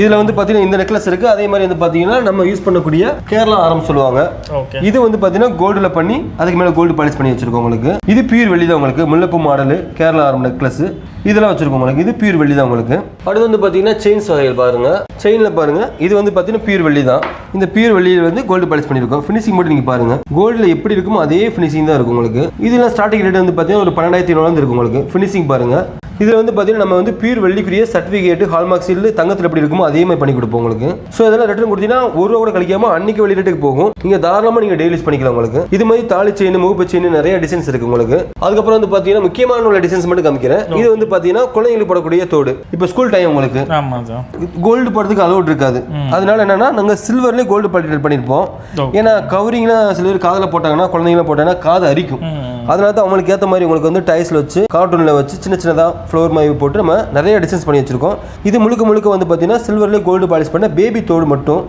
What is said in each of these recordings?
இதுல வந்து பாத்தீங்கன்னா இந்த நெக்லஸ் இருக்கு. அதே மாதிரி வந்து பாத்தீங்கன்னா நம்ம யூஸ் பண்ணக்கூடிய கேரளா ஆரம் சொல்லுவாங்க. இது வந்து பாத்தீங்கன்னா கோல்டுல பண்ணி அதுக்கு மேல கோல்டு பாலிஷ் பண்ணி வச்சிருக்கோம் உங்களுக்கு. இது பியூர் வெள்ளி தான் உங்களுக்கு. முல்லைப்பூ மாடல் கேரளா ஆரம் நெக்லஸ் இதெல்லாம் வச்சிருக்கோம் உங்களுக்கு. இது பியூர் வெள்ளி தான் உங்களுக்கு. அடுத்து வந்து பாத்தீங்கன்னா செயின்ஸ் வகைகள் பாருங்க. செயின்ல பாருங்க இது வந்து பாத்தீங்கன்னா பியூர் வெள்ளி தான். இந்த பியூர் வெள்ளியில வந்து கோல்டு பாலிஷ் பண்ணிருக்கோம். ஃபினிஷிங் மட்டும் நீங்க பாருங்க. கோல்டுல எப்படி இருக்குமோ அதே ஃபினிஷிங் தான் இருக்கும் உங்களுக்கு. இதெல்லாம் ஸ்டார்டிங் ரேட் வந்து பாத்தீங்கன்னா ஒரு 12,700 இருக்கும் உங்களுக்கு. ஃபினிஷிங் பாருங்க. இதில் வந்து பார்த்தீங்கன்னா நம்ம வந்து பியூர் வெள்ளிக்குரிய சர்டிஃபிகேட் ஹால்மார்க் சீல் தங்கத்தில் எப்படி இருக்குமோ அதே மாதிரி பண்ணி கொடுப்போம் உங்களுக்கு. ஸோ இதெல்லாம் ரிட்டர்ன் கொடுத்தீங்கன்னா ஒரு ரூபா கூட கழிக்காம அன்னைக்கு வெளி ரேட்டுக்கு போகும். நீங்கள் தாராளமாக நீங்கள் டெய்லி யூஸ் பண்ணிக்கலாம் உங்களுக்கு. இது மாதிரி தாலி செயின் முகப்பு செயின் நிறைய டிசைன்ஸ் இருக்கு உங்களுக்கு. அதுக்கப்புறம் வந்து பார்த்தீங்கன்னா முக்கியமான உள்ள டிசைன்ஸ் மட்டும் காமிக்கிறேன். இது வந்து பார்த்தீங்கன்னா குழந்தைங்களுக்கு போடக்கூடிய தோடு. இப்போ ஸ்கூல் டைம் உங்களுக்கு கோல்டு போடுறதுக்கு அலோட் இருக்காது. அதனால என்னன்னா நாங்கள் சில்வர்லேயே கோல்டு பாலிஷ் பண்ணியிருப்போம். ஏன்னா கவரிங்லாம் சில பேர் காதில் போட்டாங்கன்னா குழந்தைங்களாம் போட்டாங்கன்னா காது அரிக்கும். அதனால தான் அவங்களுக்கு ஏற்ற மாதிரி உங்களுக்கு வந்து டைல்ஸில் வச்சு கார்ட்டூனில் வச்சு சின்ன சின்னதாக ஃப்ளோர் மாதிரி போட்டு நம்ம நிறைய டிசைன்ஸ் பண்ணி வச்சிருக்கோம். இது முழுக்க வந்து பார்த்தீங்கன்னா சில்வர்லேயே கோல்டு பாலிஷ் பண்ண பேபி தோடு மட்டும்.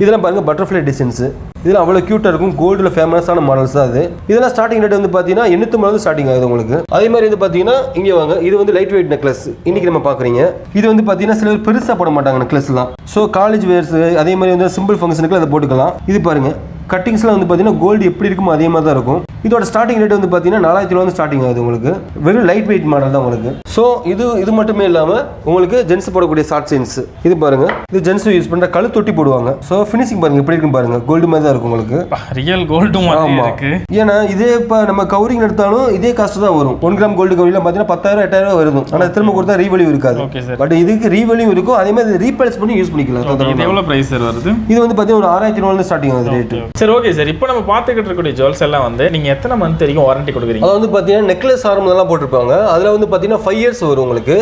இதெல்லாம் பாருங்க பட்டர்ஃப்ளை டிசைன்ஸ். இதெல்லாம் அவ்வளோ க்யூட்டாக இருக்கும். கோல்டில் ஃபேமஸான மாடல்ஸ் தான் அது. இதெல்லாம் ஸ்டார்டிங் ரேட் வந்து பார்த்தீங்கன்னா 850 ஸ்டார்டிங் ஆகுது உங்களுக்கு. அதே மாதிரி வந்து பார்த்தீங்கன்னா இங்கே வாங்க. இது வந்து லைட் வெயிட் நெக்லஸ் இன்னைக்கு நம்ம பார்க்குறீங்க. இது வந்து பார்த்தீங்கன்னா சில பேர் பெருசாக போட மாட்டாங்க நெக்லஸ்லாம். ஸோ காலேஜ் வேர்ஸ் அதே மாதிரி வந்து சிம்பிள் ஃபங்க்ஷனுக்கு அதை போட்டுக்கலாம். இது பாருங்க கட்டிங்ஸ்லாம் வந்து பார்த்தீங்கன்னா கோல்டு எப்படி இருக்குமோ அதே மாதிரி தான் இருக்கும். இதோட ஸ்டார்டிங் ரேட் வந்து பார்த்தீங்கன்னா 4000 வந்து ஸ்டார்டிங் ஆகுது உங்களுக்கு. வெறும் லைட் வெயிட் மாடல் தான் உங்களுக்கு. ஸோ இது மட்டுமே இல்லாமல் உங்களுக்கு ஜென்ஸ் போடக்கூடிய ஷார்ட் செயின்ஸ் இது பாருங்க. இது ஜென்ஸ் யூஸ் பண்ணுற கழு தொட்டி போடுவாங்க. ஸோ ஃபினிஷிங் பாருங்க எப்படி இருக்குன்னு பாருங்க. கோல்டு மாதிரி தான் இருக்கும் உங்களுக்கு. ரியல் கோல்டு மாதிரி இருக்கு. ஏன்னா இதே இப்போ நம்ம கவரிங் எடுத்தாலும் இதே காஸ்ட் தான் வரும். 1 கிராம் கோல்டு கவரிங்லாம் பார்த்தீங்கன்னா 10,000 8,000 வருது. ஆனால் திரும்ப கொடுத்தா ரீவெல்யூ இருக்காது. பட் இதுக்கு ரீவெல்யூ இருக்கும். அதே மாதிரி ரீப்ளேஸ் பண்ணி யூஸ் பண்ணிக்கலாம். இது எவ்வளவு பிரைஸ் வருது? இது வந்து பார்த்தீங்கன்னா ஒரு 6,700 ஸ்டார்டிங் ஆகுது ரேட். சரி ஓகே சார். இப்போ நம்ம பார்த்துக்கிட்டு இருக்கக்கூடிய ஜுவல்ஸ் எல்லாம் வந்து நீங்க எத்தனை மந்த் வரைக்கும் வாரண்டி கொடுக்குறீங்க? அது வந்து பார்த்தீங்கன்னா நெக்லஸ் ஆரம் எல்லாம் போட்டிருப்பாங்க. அதில் வந்து பார்த்தீங்கன்னா 5 இயர்ஸ் வரும் உங்களுக்கு.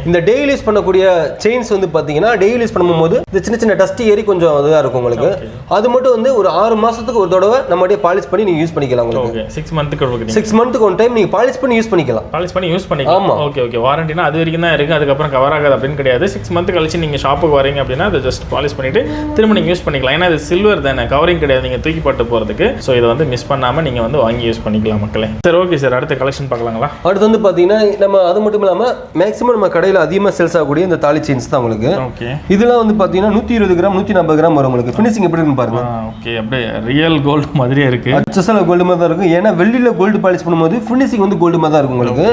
இந்த டெய்லி யூஸ் பண்ணக்கூடிய செயின்ஸ் வந்து பார்த்தீங்கன்னா டெய்லி யூஸ் பண்ணும்போது இந்த சின்ன சின்ன டஸ்ட் ஏறி கொஞ்சம் இதாக இருக்கும் உங்களுக்கு. அது மட்டும் வந்து ஒரு 6 மாசத்துக்கு ஒரு தடவை நம்ம அப்படியே பாலிஷ் பண்ணி நீங்க யூஸ் பண்ணிக்கலாம் உங்களுக்கு. 6 மந்த்துக்கு கொடுக்குறீங்க. 6 மந்த்துக்கு ஒன் டைம் நீங்க பாலிஷ் பண்ணி யூஸ் பண்ணிக்கலாம். பாலிஷ் பண்ணி யூஸ் பண்ணிக்கலாம். ஆமா ஓகே. வாரண்டினா அது வரைக்கும் தான் இருக்கு. அதுக்கப்புறம் கவர் ஆகாது அப்படின்னு கிடையாது. 6 மந்த் கழிச்சு நீங்க ஷாப்புக்கு வரீங்க அப்படின்னா அதை ஜஸ்ட் பாலிஷ் பண்ணிட்டு திரும்ப நீங்க யூஸ் பண்ணிக்கலாம். ஏன்னா இது சில்வர் தானே, கவரிங் கிடையாது நீங்க தூக்கி போட்டு போறதுக்கு. ஸோ இதை வந்து மிஸ் பண்ணாம நீங்க வந்து வாங்கி யூஸ் பண்ணிக்கலாம் மக்களே. சரி ஓகே சார். அடுத்த கலெக்ஷன் பார்க்கலாங்களா? அடுத்து வந்து பார்த்தீங்கன்னா நம்ம அது மட்டும் இல்லாமல் மேக்ஸிமம் நம்ம கடையில் அதிகமாக சேல்ஸ் ஆகக்கூடிய இந்த தாலி செயின்ஸ் தான் உங்களுக்கு. ஓகே. இதெல்லாம் வந்து பார்த்தீங்கன்னா 120 கிராம் 140 கிராம் வரும் உங்களுக்கு. ஃபினிஷிங் எப்படி இருக்குன்னு பாருங்க. ஓகே. அப்படியே ரியல் கோல்டு மாதிரியே இருக்கு. அச்சசல கோல்டு மாதிரி தான் இருக்கும். ஏன்னா வெள்ளியில கோல்டு பாலிஷ் பண்ணும்போது ஃபினிஷிங் வந்து கோல்டு மாதிரி தான் இருக்கும் உங்களுக்கு.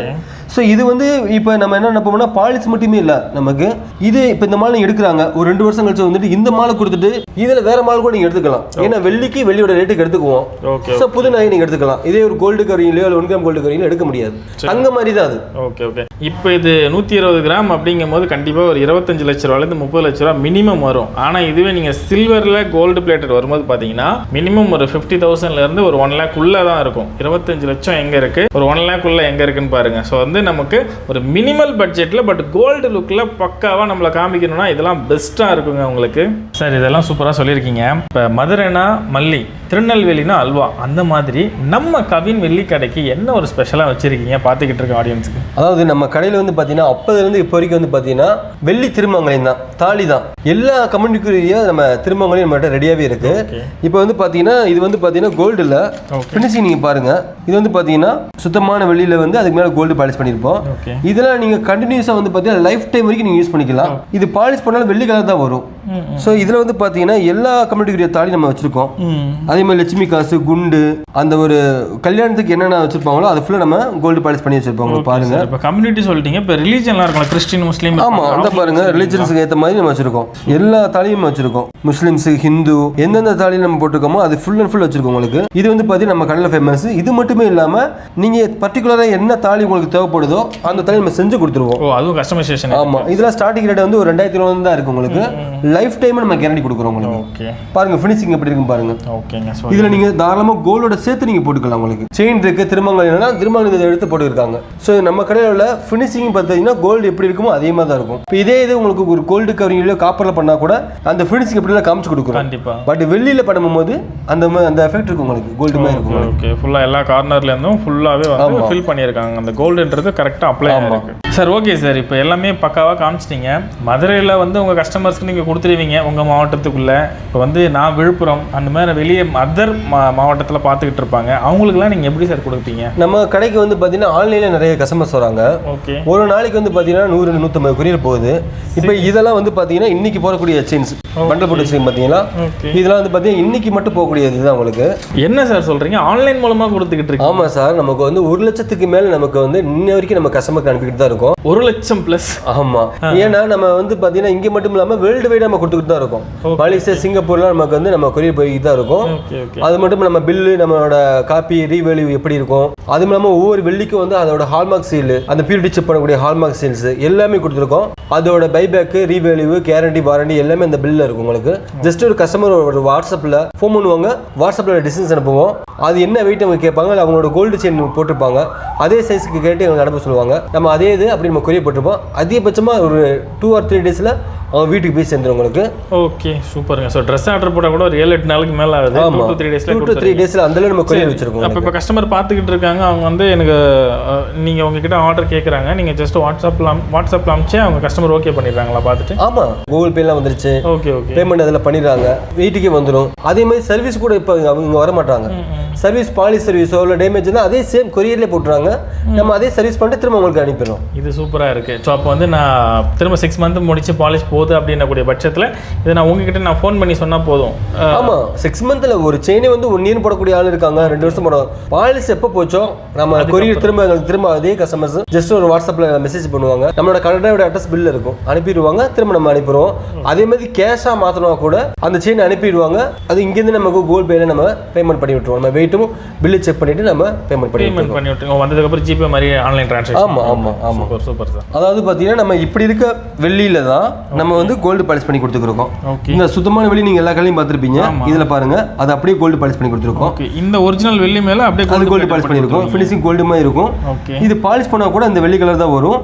ஸோ இது வந்து இப்போ நம்ம என்ன நினைப்போம்னா பாலிஷ் மட்டுமே இல்லை நமக்கு. இது இப்போ இந்த மாலை எடுக்கிறாங்க ஒரு 2 வருஷம் கழிச்சு வந்துட்டு இந்த மாலை கொடுத்துட்டு இதில் வேற மாலை கூட நீங்கள் எடுத்துக்கலாம். ஏன்னா வெள்ளிக்கு வெள்ளியோட ரேட்டுக்கு எடுத்துக்குவோம். ஸோ புது நகை நீங்கள் எடுத்துக்கலாம். இதே ஒரு கோல்டு கவரிங்லையோ 1 கிராம் கோல்டு கவரிங்லையோ எடுக்க முடியாது. அங்க மாதிரி தான் அது. ஓகே. இப்போ இது 120 கிராம் அப்படிங்கும் போது கண்டிப்பாக ஒரு 25 லட்ச ரூபாயிலிருந்து 30 லட்ச ரூபா மினிமம் வரும். ஆனால் இதுவே நீங்கள் சில்வரில் கோல்டு பிளேட்டட் வரும்போது பார்த்தீங்கன்னா மினிமம் ஒரு 50,000லேருந்து ஒரு 1 லேக் உள்ள தான் இருக்கும். 25 லட்சம் எங்கே இருக்கு, ஒரு 1 லேக் உள்ள எங்கே இருக்குன்னு பாருங்க. ஸோ வந்து நமக்கு ஒரு மினிமல் பட்ஜெட்டில் பட் கோல்டு லுக்கில் பக்காவாக நம்மளை காமிக்கணும்னா இதெல்லாம் பெஸ்ட்டாக இருக்குங்க உங்களுக்கு. சார் இதெல்லாம் சூப்பராக சொல்லியிருக்கீங்க. இப்போ மதுரைனா மல்லி, திருநெல்வேலினா அல்வா, அந்த மாதிரி நம்ம கவின் வெள்ளி கடைக்கு என்ன ஒரு ஸ்பெஷலாக வச்சிருக்கீங்க பார்த்துக்கிட்டு இருக்க ஆடியன்ஸுக்கு? அதாவது நம்ம கடையில் வந்து பார்த்தீங்கன்னா அப்போதுலேருந்து இப்போ வரைக்கும் வந்து பார்த்தீங்கன்னா வெள்ளி திருமங்கலையும் தான், தாலி தான். எல்லா கம்யூனிட்டிக்குரிய நம்ம திருமங்கலையும் நம்மகிட்ட ரெடியாகவே இருக்கு. இப்போ வந்து பார்த்தீங்கன்னா இது வந்து பார்த்தீங்கன்னா கோல்டு இல்லை ஃபினிஷிங் நீங்கள் பாருங்க. இது வந்து பார்த்தீங்கன்னா சுத்தமான வெள்ளியில் வந்து அதுக்கு மேலே கோல்டு பாலிஷ் பண்ணியிருப்போம். இதெல்லாம் நீங்கள் கண்டினியூஸாக வந்து பார்த்தீங்கன்னா லைஃப் டைம் வரைக்கும் நீங்கள் யூஸ் பண்ணிக்கலாம். இது பாலிஷ் பண்ணாலும் வெள்ளி கலர் தான் வரும். ஸோ இதில் வந்து பார்த்தீங்கன்னா எல்லா கம்யூனிட்டிக்குரிய தாலி நம்ம வச்சிருக்கோம். அதே மாதிரி லட்சுமி காசு, குண்டு, அந்த ஒரு கல்யாணத்துக்கு என்னென்ன வச்சிருப்பாங்களோ அது ஃபுல்லாக நம்ம கோல்டு பாலிஷ் பண்ணி வச்சிருப்பாங்க பாருங்க. இப்போ கம்யூனிட்டி சொல்லிட்டீங்க, இப்போ ரிலீஜன்லாம் இருக்கும், கிறிஸ்டின், முஸ்லீம். ஆமாம் அந்த பாருங்க ரிலீஜன்ஸுக்கு ஏற்ற மாதிரி நம்ம வச்சிருக்கோம். எல்லா தாலியும் வச்சிருக்கோம். முஸ்லீம்ஸ், ஹிந்து, எந்தெந்த தாலியும் நம்ம போட்டிருக்கோமோ அது ஃபுல் அண்ட் ஃபுல் வச்சிருக்கோம் உங்களுக்கு. இது வந்து பார்த்தீங்கன்னா நம்ம கடையில் ஃபேமஸ். இது மட்டுமே இல்லாமல் நீங்கள் பர்டிகுலராக என்ன தாலி உங்களுக்கு தேவைப்படுதோ அந்த தாலி நம்ம செஞ்சு கொடுத்துருவோம். அதுவும் கஸ்டமைசேஷன். ஆமாம் இதெல்லாம் ஸ்டார்டிங் ரேட் வந்து ஒரு 2000 தான் இருக்கு உங்களுக்கு. லைஃப் டைம் நம்ம கேரண்டி கொடுக்குறோம் உங்களுக்கு. ஓகே பாருங்க ஃபினிஷிங் எப்படி இருக்கும் பாருங்க. ஓகேங்க. இதுல நீங்க தாராளமா கோல்டோட சேர்த்து நீங்க போட்டுக்கலாம். உங்களுக்கு செயின் இருக்கு, திருமங்கலம் என்னன்னா திருமங்கலம் இதை எடுத்து போட்டுருக்காங்க. ஸோ நம்ம கடையில் உள்ள ஃபினிஷிங் பார்த்தீங்கன்னா கோல்டு எப்படி இருக்குமோ அதே மாதிரி தான் இருக்கும். இப்போ இதே இது உங்களுக்கு ஒரு கோல்டு கவரிங்லையோ காப்பரில் பண்ணா கூட அந்த ஃபினிஷிங் எப்படிலாம் காமிச்சு கொடுக்குறோம். கண்டிப்பா. பட் வெள்ளியில் பண்ணும்போது அந்த எஃபெக்ட் இருக்கும் உங்களுக்கு, கோல்டு மாதிரி இருக்கும். ஓகே ஃபுல்லாக எல்லா கார்னர்ல இருந்தும் ஃபுல்லாகவே வந்து ஃபில் பண்ணியிருக்காங்க. அந்த கோல்டுன்றது கரெக்டாக அப்ளை ஆகும். சார் ஓகே சார், இப்போ எல்லாமே பக்காவாக காமிச்சிட்டிங்க. மதுரையில் வந்து உங்கள் கஸ்டமர்ஸ்க்கு நீங்கள் கொடுத்துருவீங்க உங்கள் மாவட்டத்துக்குள்ளே. இப்போ வந்து நான் விழுப்புரம் அந்த மாதிரி வெளியே அதர் மாவட்டத்தில் பார்த்துக்கிட்டு இருப்பாங்க, அவங்களுக்குலாம் நீங்கள் எப்படி சார் கொடுப்பீங்க? நம்ம கடைக்கு வந்து பார்த்தீங்கன்னா ஆன்லைனில் நிறைய கஸ்டமர்ஸ் வராங்க. ஓகே. ஒரு நாளைக்கு வந்து பார்த்தீங்கன்னா 100-150 கொரியர் போகுது. இப்போ இதெல்லாம் வந்து பார்த்தீங்கன்னா இன்னைக்கு போகக்கூடிய செயின்ஸ் பண்டல் போட்டு வச்சுருக்கீங்க பார்த்தீங்களா, இதெல்லாம் வந்து பார்த்தீங்கன்னா இன்னைக்கு மட்டும் போகக்கூடியது தான் உங்களுக்கு. என்ன சார் சொல்கிறீங்க, ஆன்லைன் மூலமாக கொடுத்துக்கிட்டு இருக்கு? ஆமாம் சார், நமக்கு வந்து 1 லட்சத்துக்கு மேலே நமக்கு வந்து இன்ன வரைக்கும் நம்ம கஸ்டமருக்கு அனுப்பிக்கிட்டு தான் இருக்கோம். 1 லட்சம் ப்ளஸ். ஆமாம், ஏன்னா நம்ம வந்து பார்த்தீங்கன்னா இங்கே மட்டும் இல்லாமல் வேர்ல்டு வைடாக நம்ம கொடுத்துக்கிட்டு தான் இருக்கோம். மலேசியா, சிங்கப்பூர்லாம் நமக்கு வந்து நம்ம கொரியர் போய்கிட்டு தான் இருக்கும். அது மட்டும் நம்ம பில்லு, நம்மளோட காப்பி, ரீவேல்யூ எப்படி இருக்கும், அதுவும் இல்லாமல் ஒவ்வொரு வெள்ளிக்கும் வந்து அதோட ஹால்மார்க் சீல், அந்த பியூரிட்டி செக் பண்ணக்கூடிய ஹால்மார்க் சீல்ஸ் எல்லாமே கொடுத்துருக்கோம். அதோட பைபேக்கு, ரீவேல்யூ, கேரண்டி, வாரண்டி எல்லாமே அந்த பில்லில் இருக்கும் உங்களுக்கு. ஜஸ்ட் ஒரு கஸ்டமர் ஒரு வாட்ஸ்அப்பில் ஃபோன் பண்ணுவாங்க, வாட்ஸ்அப்பில் டிஸ்டன்ஸ் அனுப்புவோம். அது என்ன வெயிட் அவங்க கேட்பாங்க, அவங்களோட கோல்டு செயின் போட்டிருப்பாங்க, அதே சைஸுக்கு கேட்டு எங்களுக்கு அனுப்ப சொல்லுவாங்க. நம்ம அதே இது அப்படி நம்ம கொரியர் போட்டிருப்போம். அதிகபட்சமாக ஒரு 2 or 3 டேஸில் அவங்க வீட்டுக்கு போய் சேர்ந்துடும் உங்களுக்கு. ஓகே, சூப்பருங்க. ஸோ ட்ரெஸ் ஆர்டர் போட்டால் கூட ஒரு 7-8 நாளுக்கு மேலே ஆகுது. 2 to 3 டேஸில் 2 to 3 டேஸில் அந்த நம்ம கொரியர் வச்சிருக்கோம். அப்போ இப்போ கஸ்டமர் பார்த்துக்கிட்டு இருக்காங்க, அவங்க வந்து எனக்கு நீங்கள் உங்ககிட்ட ஆர்டர் கேட்குறாங்க, நீங்கள் ஜஸ்ட் வாட்ஸ்அப்பில் அனுப்பிச்சு அவங்க கஸ்டமர் ஓகே பண்ணிடுறாங்களா பார்த்துட்டு? ஆமாம், கூகுள் பேலாம் வந்துருச்சு. ஓகே ஓகே, பேமெண்ட் அதில் பண்ணிடுறாங்க, வீட்டுக்கே வந்துடும். அதே மாதிரி சர்வீஸ் கூட இப்போ அவங்க வர மாட்டாங்க. சர்வீஸ் பாலிஷ் சர்வீஸோ இல்லை டேமேஜ்னா அதே சேம் கொரியர்லேயே போட்டுறாங்க, நம்ம அதே சர்வீஸ் பண்ணிட்டு திரும்ப உங்களுக்கு அனுப்பிடுறோம். இது சூப்பராக இருக்குது. ஸோ அப்போ வந்து நான் திரும்ப 6 month முடிச்சு பாலிஷ் போகுது அப்படின்னக்கூடிய பட்சத்தில் இதை நான் உங்ககிட்ட நான் ஃபோன் பண்ணி சொன்னால் போதும். ஆமாம், 6 monthல ஒரு செயினே வந்து 1 year போடக்கூடிய ஆள் இருக்காங்க, 2 வருஷம் போடுவாங்க. பாலிஷ் எப்போ போச்சோ நம்ம கொரியர் திரும்ப அதே கஸ்டமர்ஸ் ஜஸ்ட் ஒரு வாட்ஸ்அப்பில் மெசேஜ் பண்ணுவாங்க, நம்மளோட கடையோட அட்ரஸ் பில் இருக்கும், அனுப்பிடுவாங்க, திரும்ப நம்ம அனுப்பிடுவோம். அதே மாதிரி கேஷாக மாற்றணும் கூட அந்த செயின் அனுப்பிடுவாங்க. அது இங்கேருந்து நமக்கு கூகுள் பேல நம்ம பேமெண்ட் பண்ணி விட்டுருவோம். நம்ம வெயிட்டும் பில்லு செக் பண்ணிட்டு நம்ம பேமெண்ட் பண்ணி விட்டுருவோம். வந்ததுக்கப்புறம் ஜிபே மாதிரி ஆன்லைன் ட்ரான்சாக்ஷன். ஆமாம் ஆமாம் ஆமாம், சூப்பர் சார். அதாவது பார்த்தீங்கன்னா நம்ம இப்படி இருக்க வெள்ளியில தான் நம்ம வந்து கோல்டு பாலிஷ் பண்ணி கொடுத்துருக்கோம். இந்த சுத்தமான வெள்ளி நீங்கள் எல்லா கடையிலும் பார்த்துருப்பீங்க, இதில் பாருங்க அது அப்படியே கோல்டு பாலிஷ் பண்ணி கொடுத்துருக்கோம். இந்த ஒரிஜினல் வெள்ளி மேலே அப்படியே கோல்டு பாலிஷ் பண்ணியிருக்கோம், ஃபினிஷிங் கோல்டு மாதிரி இருக்கும். இது பாலிஷ் பண்ணால் கூட இந்த வெள்ளி கலர் தான் வரும்.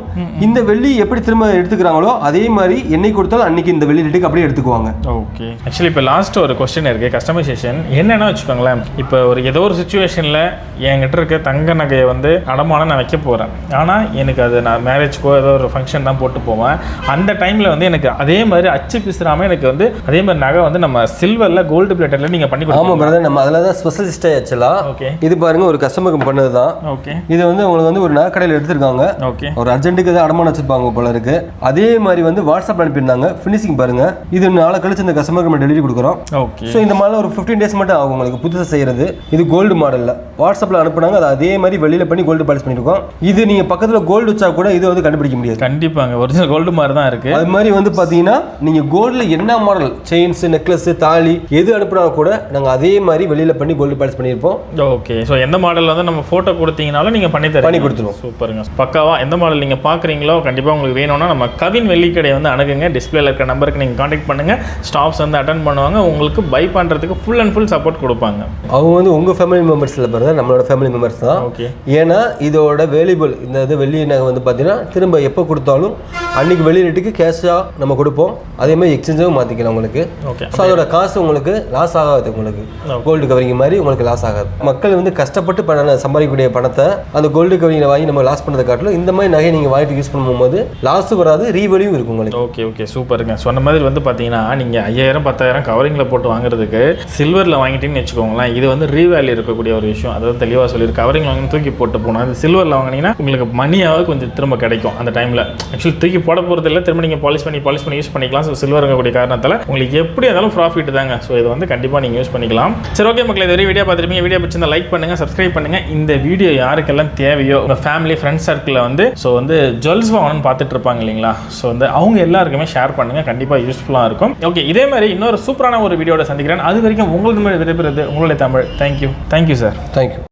இந்த வெள்ளி எப்படி திரும்ப எடுத்துக்கிறாங்களோ அதே மாதிரி என்னைக்கு கொடுத்தாலும் அன்னைக்கு இந்த வெள்ளி ரேட்டுக்கு அப்படியே எடுத்துக்குவாங்க. ஓகே, ஆக்சுவலி இப்போ லாஸ்ட் ஒரு கொஸ்டின் இருக்குது, கஸ்டமைசேஷன் என்னென்னா வச்சுக்கோங்களேன். இப்போ ஒரு ஏதோ ஒரு சுச்சுவேஷனில் என்கிட்ட இருக்க தங்க நகையை வந்து அடமானம் நான் வைக்க போகிறேன், ஆனால் எனக்கு அது நான் மேரேஜ்க்கோ ஏதோ ஒரு ஃபங்க்ஷன் தான் போட்டு போவேன். அந்த டைமில் வந்து எனக்கு அதே மாதிரி அச்சு பிசுறாமல் எனக்கு வந்து அதே மாதிரி நகை வந்து நம்ம சில்வரில் கோல்டு பிளேட்டரில் நீங்கள் பண்ணி கொடுங்க. ஆமாம் பிரதர், நம்ம அதில் தான் ஸ்பெஷலிஸ்டே ஆக்சுவலாக. ஓகே, இது பாருங்க ஒரு கஸ்டமருக்கு பண்ணது தான். ஓகே, இது வந்து உங்களுக்கு வந்து ஒரு நகை கடையில் எடுத்திருக்காங்க. ஓகே, ஒரு அர்ஜென்ட்டுக்கு தான் அடமானம் வச்சிருப்பாங்க போல இருக்கு. அதே மாதிரி வந்து வாட்ஸ்அப் அனுப்பியிருந்தாங்க. ஃபினிஷிங் பாருங்க, இது நாளை கழிச்சு இந்த கஸ்டமருக்கு நம்ம டெலிவரி கொடுக்குறோம். ஓகே, ஸோ இந்த மாதிரி ஒரு 15 days மட்டும் ஆகும் உங்களுக்கு புதுசாக செய்யறது. இது கோல்டு மாடலில் வாட்ஸ்அப்பில் அனுப்புனாங்க, அது அதே மாதிரி வெளியில் பண்ணி கோல்டு பாலிஷ் பண்ணியிருக்கோம். இது நீங்கள் பக்கத்தில் கோல்டு வச்சா கூட இது வந்து கண்டுபிடிக்க முடியாது. கண்டிப்பாங்க, ஒரிஜினல் கோல்டு மாதிரி தான் இருக்குது. அது மாதிரி வந்து பார்த்தீங்கன்னா நீங்கள் கோல்டில் என்ன மாடல் செயின்ஸ், நெக்லஸ், தாலி எது அனுப்புனா கூட நாங்கள் அதே மாதிரி வெளியில் பண்ணி கோல்டு பாலிஷ் பண்ணியிருப்போம். ஓகே, ஸோ எந்த மாடல் வந்து நம்ம ஃபோட்டோ கொடுத்தீங்கனாலும் நீங்கள் பண்ணி கொடுத்துருவோம். சூப்பருங்க, பக்காவா எந்த மாடல் நீங்கள் பார்க்குறீங்களோ கண்டிப்பாக உங்களுக்கு வேணும்னா நம்ம கவின் வெள்ளிக்கடை வந்து அணுகுங்க. டிஸ்பிளேல இருக்கிற நம்பருக்கு நீங்கள் காண்டாக்ட் பண்ணுங்கள், ஸ்டாஃப்ஸ் வந்து அட்டன் பண்ணுவாங்க, உங்களுக்கு பை பண்ணுறதுக்கு ஃபுல் அண்ட் ஃபுல் சப்போர்ட் கொடுப்பாங்க. அவங்க வந்து உங்கள் ஃபேமிலி மெம்பர்ஸில் பாருங்க, நம்மளோட ஃபேமிலி மெம்பர்ஸ் தான். ஓகே, ஏன்னா இதோட வேல்யூபிள் இந்த இது வெள்ளி நகை வந்து பார்த்தீங்கன்னா திரும்ப எப்போ கொடுத்தாலும் அன்னைக்கு வெளி ரேட்டுக்கு கேஷாக நம்ம கொடுப்போம். அதே மாதிரி எக்ஸ்சேஞ்சும் மாற்றிக்கலாம் உங்களுக்கு. ஓகே, ஸோ அதோட காசு உங்களுக்கு லாஸ் ஆகாது, உங்களுக்கு கோல்டு கவரிங் மாதிரி உங்களுக்கு லாஸ் ஆகாது. மக்கள் வந்து கஷ்டப்பட்டு சம்பாதிக்கக்கூடிய பணத்தை அந்த கோல்டு கவரிங்கை வாங்கி நம்ம லாஸ் பண்ணதை காட்டிலும் இந்த மாதிரி நகையை நீங்கள் வாங்கிட்டு யூஸ் பண்ணும்போது லாஸும் வராது, ரீவெலியும் இருக்கும் உங்களுக்கு. ஓகே ஓகே, சூப்பருங்க. சொன்ன மாதிரி வந்து பார்த்தீங்கன்னா நீங்கள் 5000-10,000 கவரிங்கில் போட்டு வாங்குறதுக்கு சில்வரில் வாங்கிட்டீங்கன்னு வச்சுக்கோங்களேன், இது வந்து ரீவேல்யூ இருக்கக்கூடிய ஒரு விஷயம். அதாவது தெளிவாக சொல்லியிருக்கு. கவரிங் வாங்கி தூக்கி போட்டு போனால் அது சில்வரில் வாங்கினீங்கன்னா உங்களுக்கு மணியாவது கொஞ்சம் திரும்ப கிடைக்கும் அந்த டைமில். ஆக்சுவலி தூக்கி போட போகிறது இல்லை, திரும்ப நீங்கள் பாலிஷ் பண்ணி யூஸ் பண்ணிக்கலாம். ஸோ சில்வர் இருக்கக்கூடிய காரணத்தால் உங்களுக்கு எப்படி இருந்தாலும் ப்ராஃபிட் தாங்க. ஸோ இது வந்து கண்டிப்பாக நீங்கள் யூஸ் பண்ணிக்கலாம். சரி, ஓகே மக்கள், இது வீடியோ பார்த்துருப்பீங்க. வீடியோ பிடிச்சிருந்தா லைக் பண்ணுங்கள், சப்ஸ்கிரைப் பண்ணுங்கள். இந்த வீடியோ யாருக்கெல்லாம் தேவையோ உங்கள் ஃபேமிலி ஃப்ரெண்ட்ஸ் சர்க்கிளில் வந்து ஸோ வந்து ஜுவல்ஸ் வாங்கணும்னு பார்த்துட்டு இருப்பாங்க இல்லைங்களா, ஸோ வந்து அவங்க எல்லாருக்குமே ஷேர் பண்ணுங்கள், கண்டிப்பாக யூஸ்ஃபுல்லாக இருக்கும். ஓகே, இதே மாதிரி இன்னொரு சூப்பரான ஒரு வீடியோட சந்திக்கிறேன். அது வரைக்கும் உங்களுக்கு விடைபெறுவது உங்களுடைய தமிழ். Thank you sir. தேங்க்யூ.